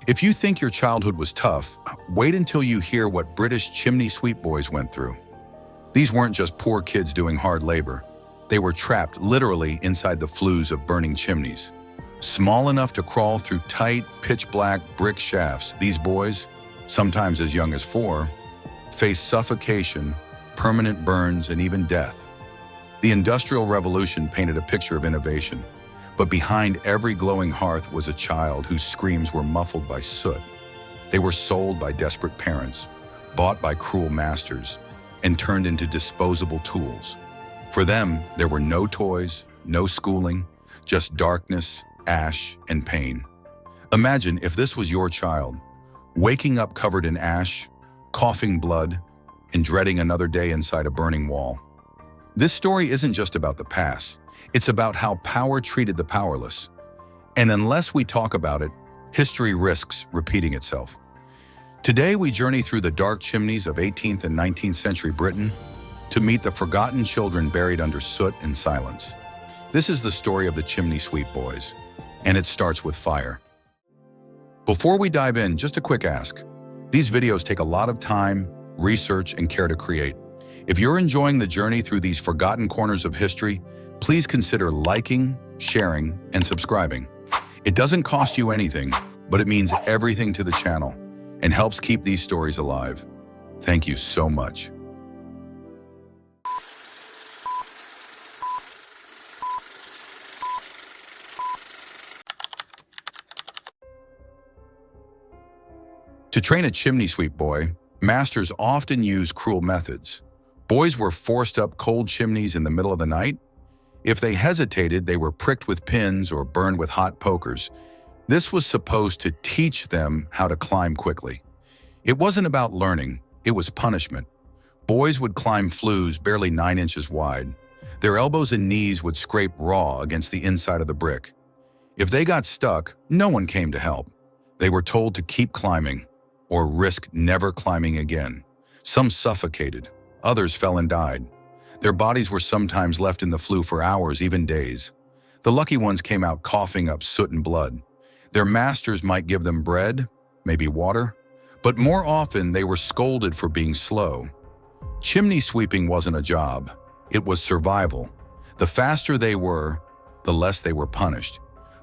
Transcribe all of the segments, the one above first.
If you think your childhood was tough, wait until you hear what British chimney sweep boys went through. These weren't just poor kids doing hard labor. They were trapped literally inside the flues of burning chimneys. Small enough to crawl through tight, pitch-black brick shafts, these boys, sometimes as young as 4, faced suffocation, permanent burns, and even death. The Industrial Revolution painted a picture of innovation, but behind every glowing hearth was a child whose screams were muffled by soot. They were sold by desperate parents, bought by cruel masters, and turned into disposable tools. For them, there were no toys, no schooling, just darkness, ash, and pain. Imagine if this was your child, waking up covered in ash, coughing blood, and dreading another day inside a burning wall. This story isn't just about the past. It's about how power treated the powerless. And unless we talk about it, history risks repeating itself. Today, we journey through the dark chimneys of 18th and 19th century Britain to meet the forgotten children buried under soot and silence. This is the story of the chimney sweep boys, and it starts with fire. Before we dive in, just a quick ask. These videos take a lot of time, research, and care to create. If you're enjoying the journey through these forgotten corners of history, please consider liking, sharing, and subscribing. It doesn't cost you anything, but it means everything to the channel and helps keep these stories alive. Thank you so much. To train a chimney sweep boy, masters often use cruel methods. Boys were forced up cold chimneys in the middle of the night. If they hesitated, they were pricked with pins or burned with hot pokers. This was supposed to teach them how to climb quickly. It wasn't about learning, it was punishment. Boys would climb flues barely 9 inches wide. Their elbows and knees would scrape raw against the inside of the brick. If they got stuck, no one came to help. They were told to keep climbing or risk never climbing again. Some suffocated, others fell and died. Their bodies were sometimes left in the flue for hours, even days. The lucky ones came out coughing up soot and blood. Their masters might give them bread, maybe water, but more often they were scolded for being slow. Chimney sweeping wasn't a job, it was survival. The faster they were, the less they were punished.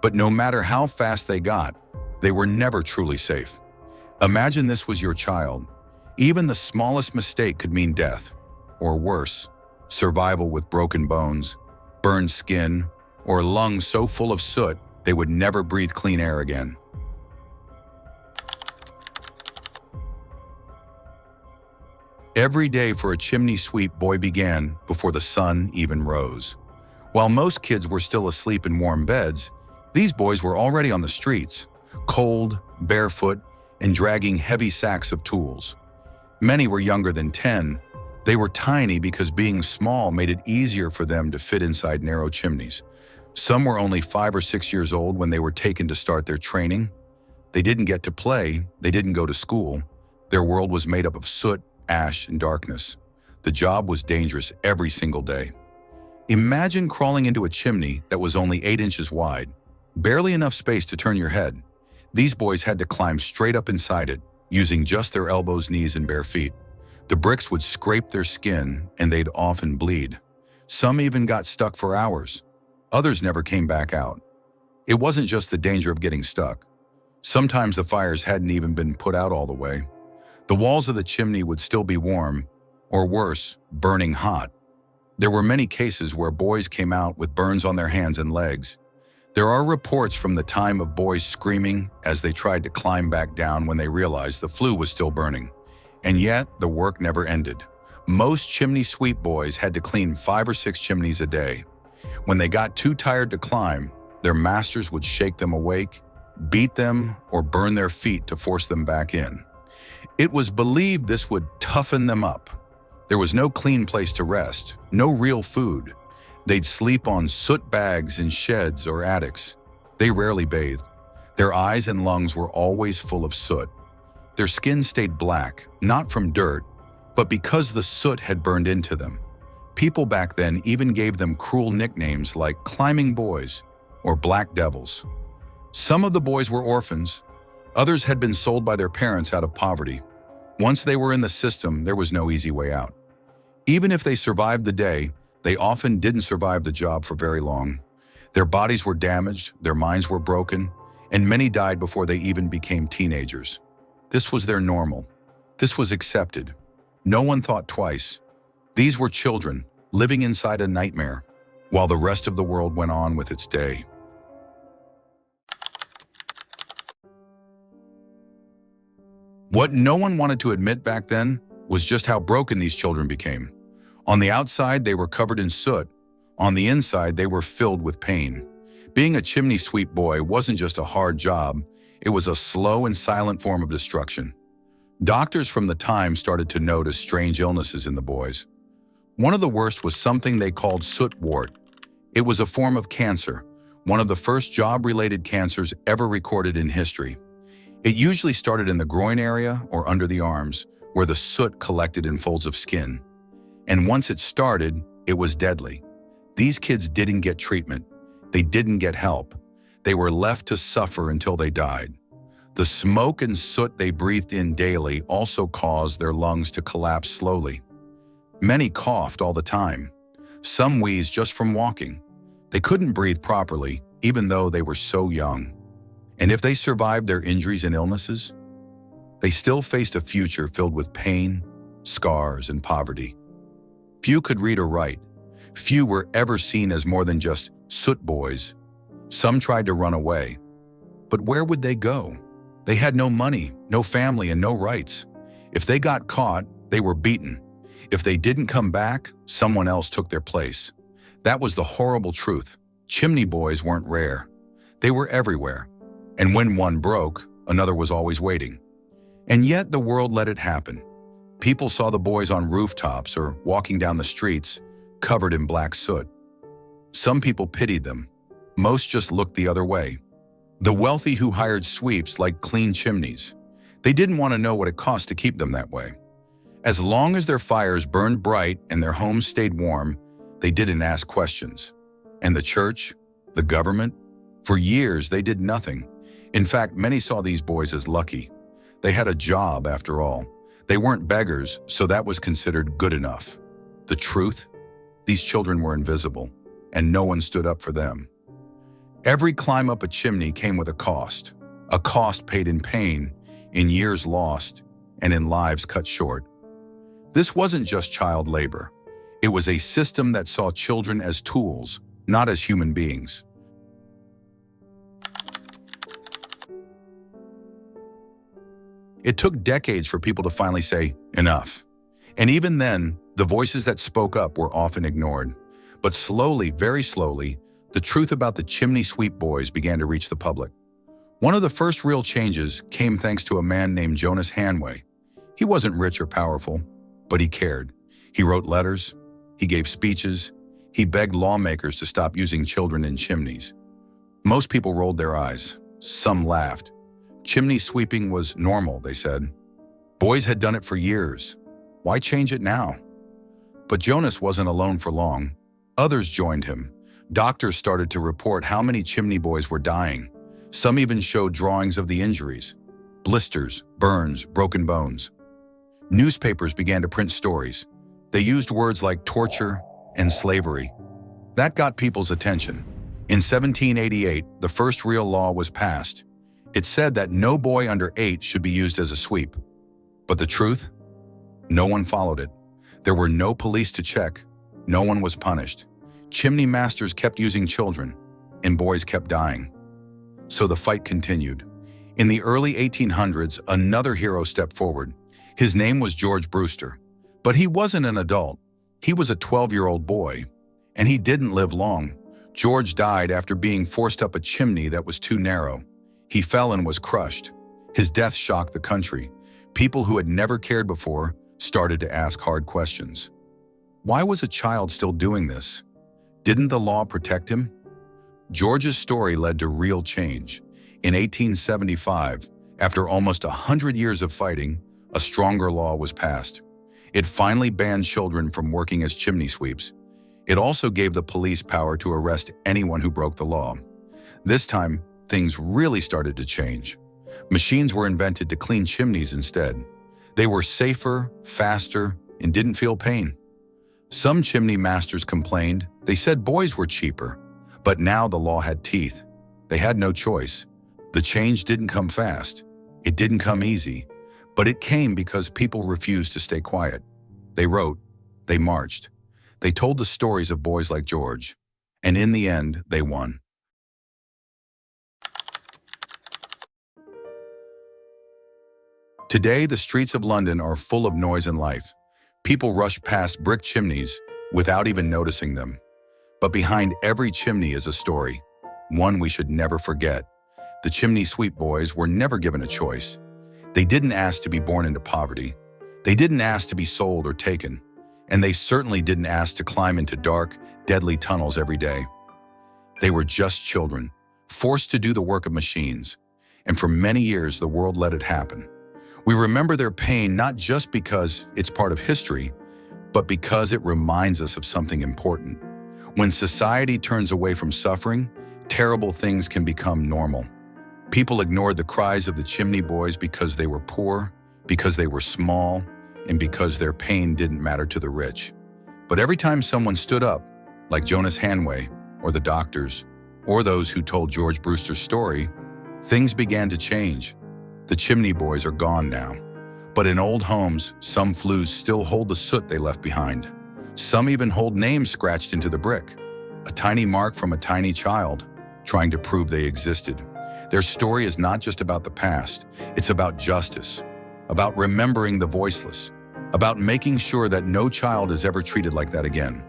But no matter how fast they got, they were never truly safe. Imagine this was your child. Even the smallest mistake could mean death, or worse, survival with broken bones, burned skin, or lungs so full of soot they would never breathe clean air again. Every day for a chimney sweep boy began before the sun even rose. While most kids were still asleep in warm beds, these boys were already on the streets, cold, barefoot, and dragging heavy sacks of tools. Many were younger than 10. They were tiny because being small made it easier for them to fit inside narrow chimneys. Some were only 5 or 6 years old when they were taken to start their training. They didn't get to play, they didn't go to school. Their world was made up of soot, ash, and darkness. The job was dangerous every single day. Imagine crawling into a chimney that was only 8 inches wide, barely enough space to turn your head. These boys had to climb straight up inside it, using just their elbows, knees, and bare feet. The bricks would scrape their skin, and they'd often bleed. Some even got stuck for hours. Others never came back out. It wasn't just the danger of getting stuck. Sometimes the fires hadn't even been put out all the way. The walls of the chimney would still be warm, or worse, burning hot. There were many cases where boys came out with burns on their hands and legs. There are reports from the time of boys screaming as they tried to climb back down when they realized the flue was still burning. And yet, the work never ended. Most chimney sweep boys had to clean 5 or 6 chimneys a day. When they got too tired to climb, their masters would shake them awake, beat them, or burn their feet to force them back in. It was believed this would toughen them up. There was no clean place to rest, no real food. They'd sleep on soot bags in sheds or attics. They rarely bathed. Their eyes and lungs were always full of soot. Their skin stayed black, not from dirt, but because the soot had burned into them. People back then even gave them cruel nicknames like climbing boys or black devils. Some of the boys were orphans. Others had been sold by their parents out of poverty. Once they were in the system, there was no easy way out. Even if they survived the day, they often didn't survive the job for very long. Their bodies were damaged, their minds were broken, and many died before they even became teenagers. This was their normal. This was accepted. No one thought twice. These were children, living inside a nightmare, while the rest of the world went on with its day. What no one wanted to admit back then was just how broken these children became. On the outside, they were covered in soot. On the inside, they were filled with pain. Being a chimney sweep boy wasn't just a hard job, it was a slow and silent form of destruction. Doctors from the time started to notice strange illnesses in the boys. One of the worst was something they called soot wart. It was a form of cancer, one of the first job-related cancers ever recorded in history. It usually started in the groin area or under the arms, where the soot collected in folds of skin. And once it started, it was deadly. These kids didn't get treatment. They didn't get help. They were left to suffer until they died. The smoke and soot they breathed in daily also caused their lungs to collapse slowly. Many coughed all the time. Some wheezed just from walking. They couldn't breathe properly, even though they were so young. And if they survived their injuries and illnesses, they still faced a future filled with pain, scars, and poverty. Few could read or write. Few were ever seen as more than just soot boys. Some tried to run away. But where would they go? They had no money, no family, and no rights. If they got caught, they were beaten. If they didn't come back, someone else took their place. That was the horrible truth. Chimney boys weren't rare. They were everywhere. And when one broke, another was always waiting. And yet the world let it happen. People saw the boys on rooftops or walking down the streets, covered in black soot. Some people pitied them. Most just looked the other way. The wealthy who hired sweeps liked clean chimneys. They didn't want to know what it cost to keep them that way. As long as their fires burned bright and their homes stayed warm, they didn't ask questions. And the church, the government, for years they did nothing. In fact, many saw these boys as lucky. They had a job after all. They weren't beggars, so that was considered good enough. The truth? These children were invisible, and no one stood up for them. Every climb up a chimney came with a cost paid in pain, in years lost, and in lives cut short. This wasn't just child labor. It was a system that saw children as tools, not as human beings. It took decades for people to finally say, enough. And even then, the voices that spoke up were often ignored. But slowly, very slowly, the truth about the chimney sweep boys began to reach the public. One of the first real changes came thanks to a man named Jonas Hanway. He wasn't rich or powerful, but he cared. He wrote letters, he gave speeches, he begged lawmakers to stop using children in chimneys. Most people rolled their eyes. Some laughed. Chimney sweeping was normal, they said. Boys had done it for years. Why change it now? But Jonas wasn't alone for long. Others joined him. Doctors started to report how many chimney boys were dying. Some even showed drawings of the injuries: blisters, burns, broken bones. Newspapers began to print stories. They used words like torture and slavery. That got people's attention. In 1788, the first real law was passed. It said that no boy under 8 should be used as a sweep. But the truth? No one followed it. There were no police to check. No one was punished. Chimney masters kept using children, and boys kept dying. So the fight continued. In the early 1800s, another hero stepped forward. His name was George Brewster. But he wasn't an adult. He was a 12-year-old boy. And he didn't live long. George died after being forced up a chimney that was too narrow. He fell and was crushed. His death shocked the country. People who had never cared before started to ask hard questions. Why was a child still doing this? Didn't the law protect him? George's story led to real change. In 1875, after almost 100 years of fighting, a stronger law was passed. It finally banned children from working as chimney sweeps. It also gave the police power to arrest anyone who broke the law. This time, things really started to change. Machines were invented to clean chimneys instead. They were safer, faster, and didn't feel pain. Some chimney masters complained. They said boys were cheaper. But now the law had teeth. They had no choice. The change didn't come fast. It didn't come easy. But it came because people refused to stay quiet. They wrote. They marched. They told the stories of boys like George. And in the end, they won. Today, the streets of London are full of noise and life. People rush past brick chimneys without even noticing them. But behind every chimney is a story, one we should never forget. The chimney sweep boys were never given a choice. They didn't ask to be born into poverty. They didn't ask to be sold or taken. And they certainly didn't ask to climb into dark, deadly tunnels every day. They were just children, forced to do the work of machines. And for many years, the world let it happen. We remember their pain not just because it's part of history, but because it reminds us of something important. When society turns away from suffering, terrible things can become normal. People ignored the cries of the chimney boys because they were poor, because they were small, and because their pain didn't matter to the rich. But every time someone stood up, like Jonas Hanway, or the doctors, or those who told George Brewster's story, things began to change. The chimney boys are gone now. But in old homes, some flues still hold the soot they left behind. Some even hold names scratched into the brick, a tiny mark from a tiny child, trying to prove they existed. Their story is not just about the past, it's about justice, about remembering the voiceless, about making sure that no child is ever treated like that again.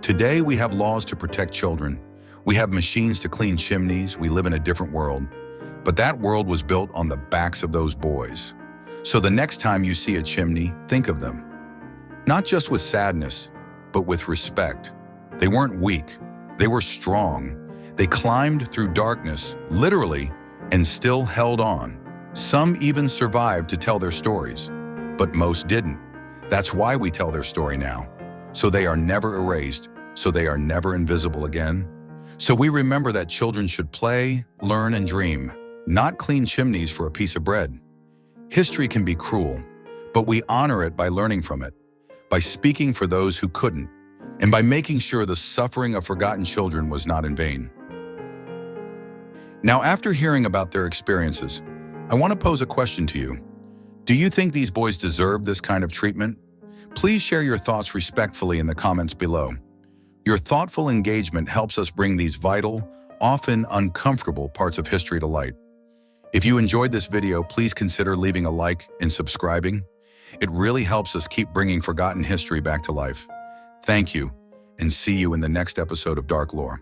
Today, we have laws to protect children. We have machines to clean chimneys. We live in a different world. But that world was built on the backs of those boys. So the next time you see a chimney, think of them. Not just with sadness, but with respect. They weren't weak. They were strong. They climbed through darkness, literally, and still held on. Some even survived to tell their stories, but most didn't. That's why we tell their story now. So they are never erased, so they are never invisible again. So we remember that children should play, learn, and dream, not clean chimneys for a piece of bread. History can be cruel, but we honor it by learning from it, by speaking for those who couldn't, and by making sure the suffering of forgotten children was not in vain. Now, after hearing about their experiences, I want to pose a question to you. Do you think these boys deserve this kind of treatment? Please share your thoughts respectfully in the comments below. Your thoughtful engagement helps us bring these vital, often uncomfortable parts of history to light. If you enjoyed this video, please consider leaving a like and subscribing. It really helps us keep bringing forgotten history back to life. Thank you, and see you in the next episode of Dark Lore.